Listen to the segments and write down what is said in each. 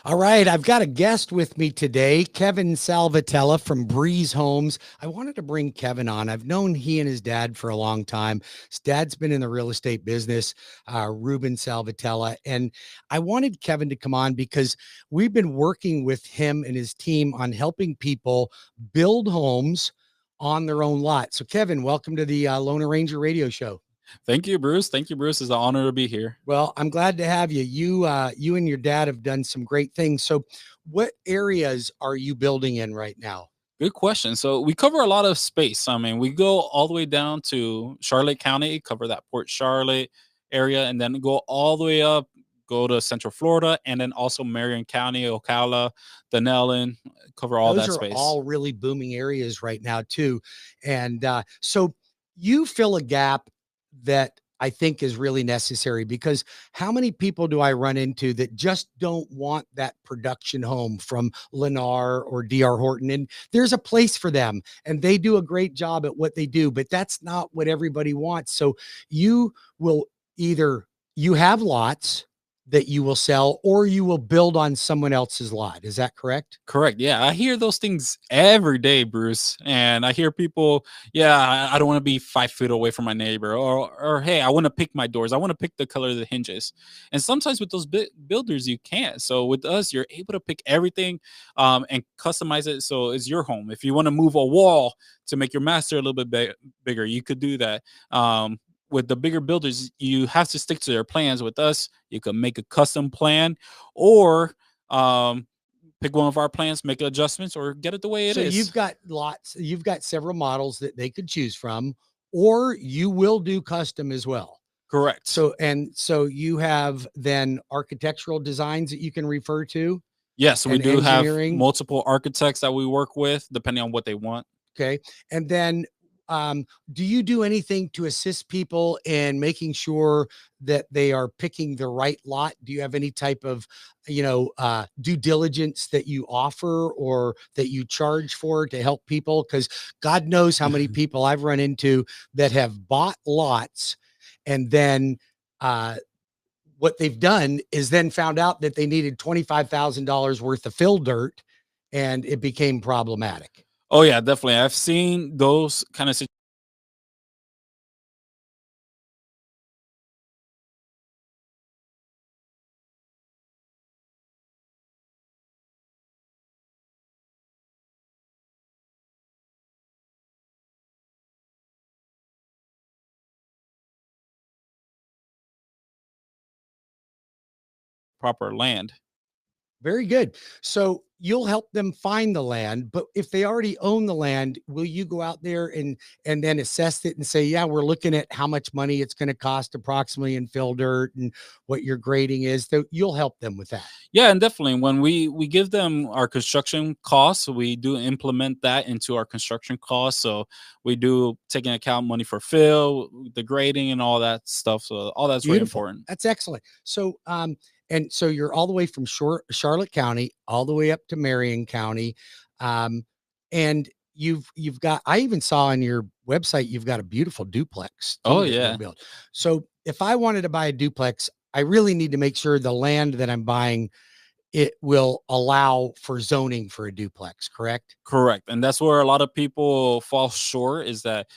All right, I've got a guest with me today, Kevin Salvatella from Breeze Homes. I wanted to bring Kevin on. I've known he and his dad for a long time. His dad's been in the real estate business, Ruben Salvatella. And I wanted Kevin to come on because we've been working with him and his team on helping people build homes on their own lot. So, Kevin, welcome to the Lone Ranger Radio Show. Thank you, Bruce. Thank you, Bruce. It's an honor to be here. Well, I'm glad to have you. You and your dad have done some great things. So, what areas are you building in right now? Good question. So we cover a lot of space. I mean, we go all the way down to Charlotte County, cover that Port Charlotte area, and then go all the way up, go to Central Florida, and then also Marion County, Ocala, Denellen, cover all Those that are space. all really booming areas right now, too. And so you fill a gap that I think is really necessary, because how many people do I run into that just don't want that production home from Lennar or DR Horton? And there's a place for them and they do a great job at what they do, but that's not what everybody wants. So you will either you have lots that you will sell or you will build on someone else's lot. Is that correct? Correct. Yeah, I hear those things every day, Bruce. And I hear people, yeah, I don't want to be 5 feet away from my neighbor, or hey, I want to pick my doors. I want to pick the color of the hinges. And sometimes with those builders, you can't. So with us, you're able to pick everything and customize it so it's your home. If you want to move a wall to make your master a little bit bigger, you could do that. With the bigger builders, you have to stick to their plans. With us, you can make a custom plan, or pick one of our plans, make adjustments, or get it the way it is. So you've got several models that they could choose from, or you will do custom as well. Correct. So you have then architectural designs that you can refer to. Yes, we do have multiple architects that we work with depending on what they want. Okay. And then do you do anything to assist people in making sure that they are picking the right lot? Do you have any type of, due diligence that you offer or that you charge for to help people? Because God knows how many people I've run into that have bought lots and then what they've done is then found out that they needed $25,000 worth of fill dirt and it became problematic. Oh, yeah, definitely. I've seen those kind of situations. Proper land. Very good. So you'll help them find the land, but if they already own the land, will you go out there and then assess it and say, yeah, we're looking at how much money it's going to cost approximately in fill dirt and what your grading is? So you'll help them with that. Yeah, and definitely when we give them our construction costs, we do implement that into our construction costs. So we do take into account money for fill, the grading, and all that stuff. So all that's really important. That's excellent. So and so you're all the way from Charlotte County all the way up to Marion County. And you've got, I even saw on your website, you've got a beautiful duplex. Oh, yeah. Built. So if I wanted to buy a duplex, I really need to make sure the land that I'm buying, it will allow for zoning for a duplex, correct? Correct. And that's where a lot of people fall short, is that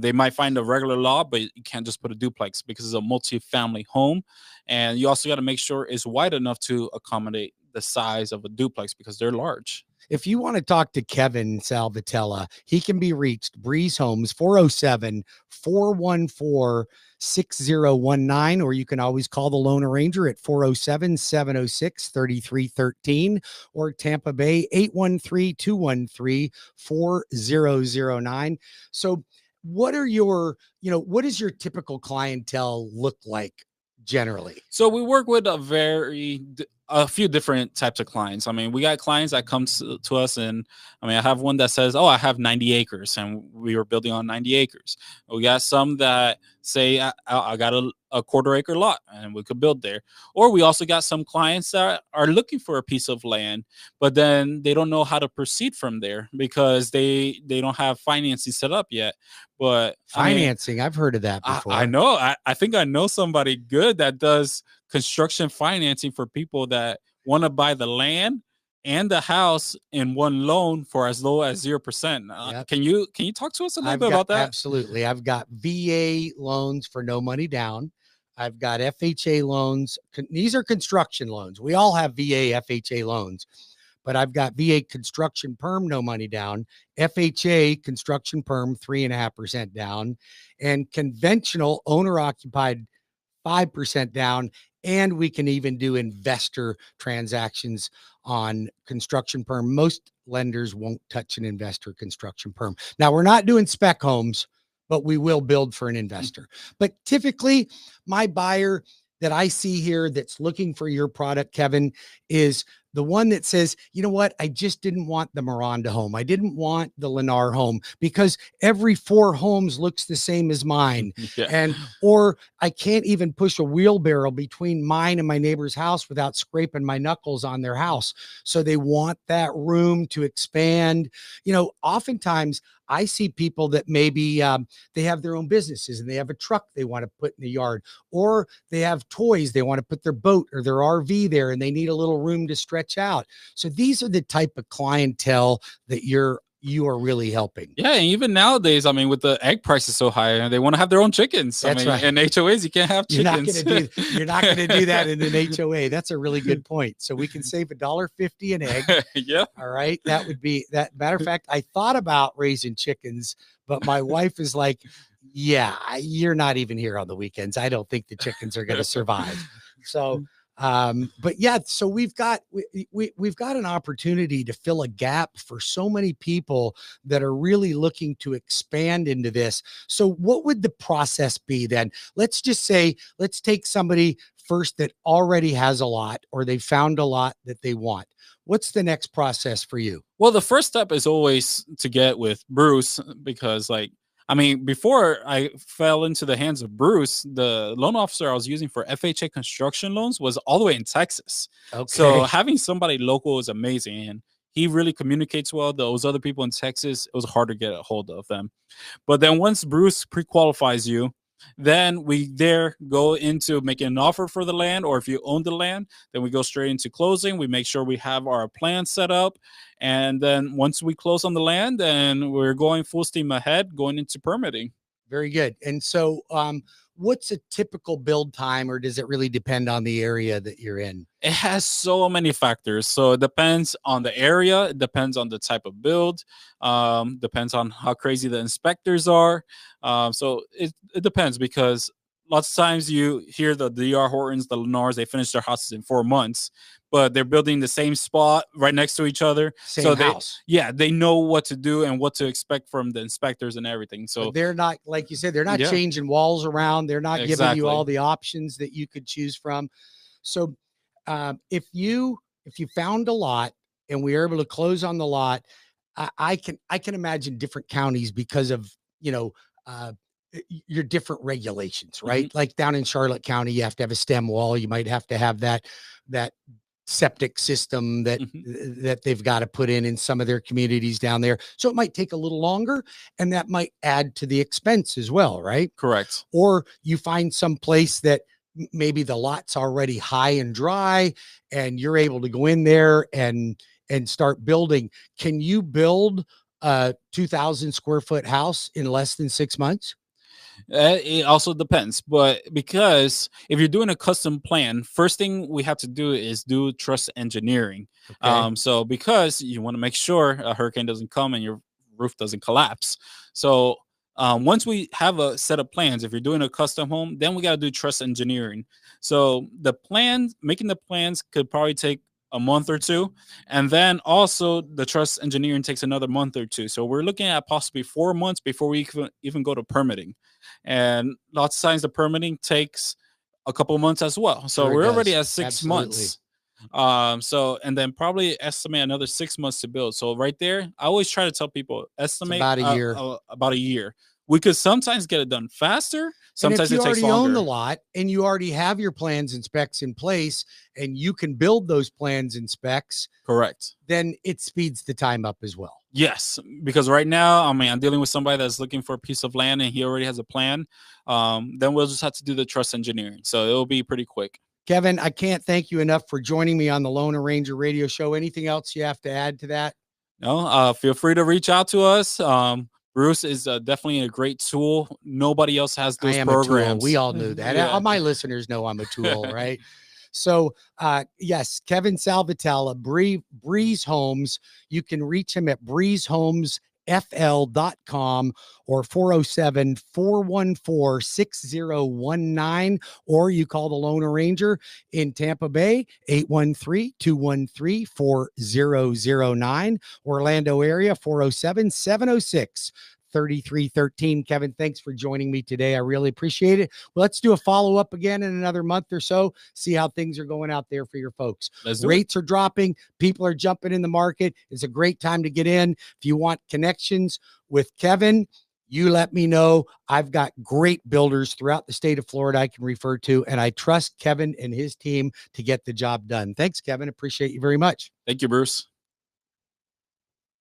they might find a regular lot, but you can't just put a duplex because it's a multi-family home. And you also got to make sure it's wide enough to accommodate the size of a duplex because they're large. If you want to talk to Kevin Salvatella, he can be reached Breeze Homes 407-414-6019, or you can always call the Lone Ranger at 407-706-3313, or Tampa Bay 813-213-4009. So what does your typical clientele look like generally? So we work with a few different types of clients. I mean, we got clients that come to us, and I mean, I have one that says, oh, I have 90 acres and we were building on 90 acres. We got some that say, I got a quarter acre lot and we could build there. Or we also got some clients that are looking for a piece of land, but then they don't know how to proceed from there because they don't have financing set up yet. But financing, I've heard of that before. I know. I think I know somebody good that does construction financing for people that want to buy the land and the house in one loan for as low as 0%. Yep. Can you talk to us a little bit about that? Absolutely. I've got VA loans for no money down. I've got FHA loans. These are construction loans. We all have VA, FHA loans, but I've got VA construction perm, no money down, FHA construction perm, 3.5% down, and conventional owner occupied 5% down. And we can even do investor transactions on construction perm. Most lenders won't touch an investor construction perm. Now, we're not doing spec homes, but we will build for an investor. But typically, my buyer that I see here that's looking for your product, Kevin, is the one that says, you know what, I just didn't want the Miranda home. I didn't want the Lennar home because every 4 homes looks the same as mine. Yeah. And, or I can't even push a wheelbarrow between mine and my neighbor's house without scraping my knuckles on their house. So they want that room to expand. You know, oftentimes I see people that maybe they have their own businesses and they have a truck they want to put in the yard, or they have toys. They want to put their boat or their RV there and they need a little room to stretch out. So these are the type of clientele that you are really helping. Yeah, and even nowadays, I mean, with the egg prices so high, they want to have their own chickens. That's right. In HOAs, you can't have chickens. You're not going to do that in an HOA. That's a really good point. So we can save $1.50 an egg. Yeah. All right. That would be that. Matter of fact, I thought about raising chickens, but my wife is like, yeah, you're not even here on the weekends. I don't think the chickens are going to survive. So but yeah, so we've got an opportunity to fill a gap for so many people that are really looking to expand into this. So what would the process be then? Let's just say, let's take somebody first that already has a lot, or they found a lot that they want. What's the next process for you? Well, the first step is always to get with Bruce, because before I fell into the hands of Bruce, the loan officer I was using for FHA construction loans was all the way in Texas. Okay. So having somebody local is amazing. And he really communicates well. Those other people in Texas, it was hard to get a hold of them. But then once Bruce pre-qualifies you, then we go into making an offer for the land, or if you own the land, then we go straight into closing. We make sure we have our plan set up. And then once we close on the land, then we're going full steam ahead, going into permitting. Very good. And so what's a typical build time, or does it really depend on the area that you're in? It has so many factors. So it depends on the area. It depends on the type of build. Depends on how crazy the inspectors are. So it depends, because lots of times you hear the DR Hortons, the Lennars, they finish their houses in 4 months, but they're building the same spot right next to each other. Same house. They know what to do and what to expect from the inspectors and everything. So but they're not, like you said, they're not changing walls around. They're not giving you all the options that you could choose from. So if you found a lot and we were able to close on the lot, I can imagine different counties because of, your different regulations, right? Mm-hmm. Like down in Charlotte County, you have to have a stem wall. You might have to have that septic system that they've got to put in some of their communities down there. So it might take a little longer, and that might add to the expense as well, right? Correct. Or you find some place that maybe the lot's already high and dry, and you're able to go in there and start building. Can you build a 2,000 square foot house in less than 6 months? It also depends, but because if you're doing a custom plan, first thing we have to do is do trust engineering. Okay. So because you want to make sure a hurricane doesn't come and your roof doesn't collapse. So once we have a set of plans, if you're doing a custom home, then we got to do trust engineering. So making the plans could probably take a month or two, and then also the trust engineering takes another month or two. So we're looking at possibly 4 months before we even go to permitting, and lots of times the permitting takes a couple of months as well. So we're already at 6 months. And then probably estimate another 6 months to build. So right there, I always try to tell people estimate about a year. About a year. We could sometimes get it done faster. Sometimes it takes longer. If you already own the lot and you already have your plans and specs in place, and you can build those plans and specs, correct, then it speeds the time up as well. Yes, because right now, I'm dealing with somebody that's looking for a piece of land and he already has a plan. Then we'll just have to do the trust engineering. So it'll be pretty quick. Kevin, I can't thank you enough for joining me on the Lone Ranger radio show. Anything else you have to add to that? No, feel free to reach out to us. Bruce is definitely a great tool. Nobody else has I those am a tool. programs. We all knew that. Yeah. All my listeners know I'm a tool, right? So, yes, Kevin Salvatella, Breeze Homes. You can reach him at breezehomesfl.com or 407-414-6019, or you call the Lone Ranger in Tampa Bay, 813-213-4009, Orlando area, 407-706-3313. Kevin, thanks for joining me today. I really appreciate it. Well, let's do a follow-up again in another month or so, see how things are going out there for your folks. Rates are dropping. People are jumping in the market. It's a great time to get in. If you want connections with Kevin, you let me know. I've got great builders throughout the state of Florida I can refer to, and I trust Kevin and his team to get the job done. Thanks, Kevin. Appreciate you very much. Thank you, Bruce.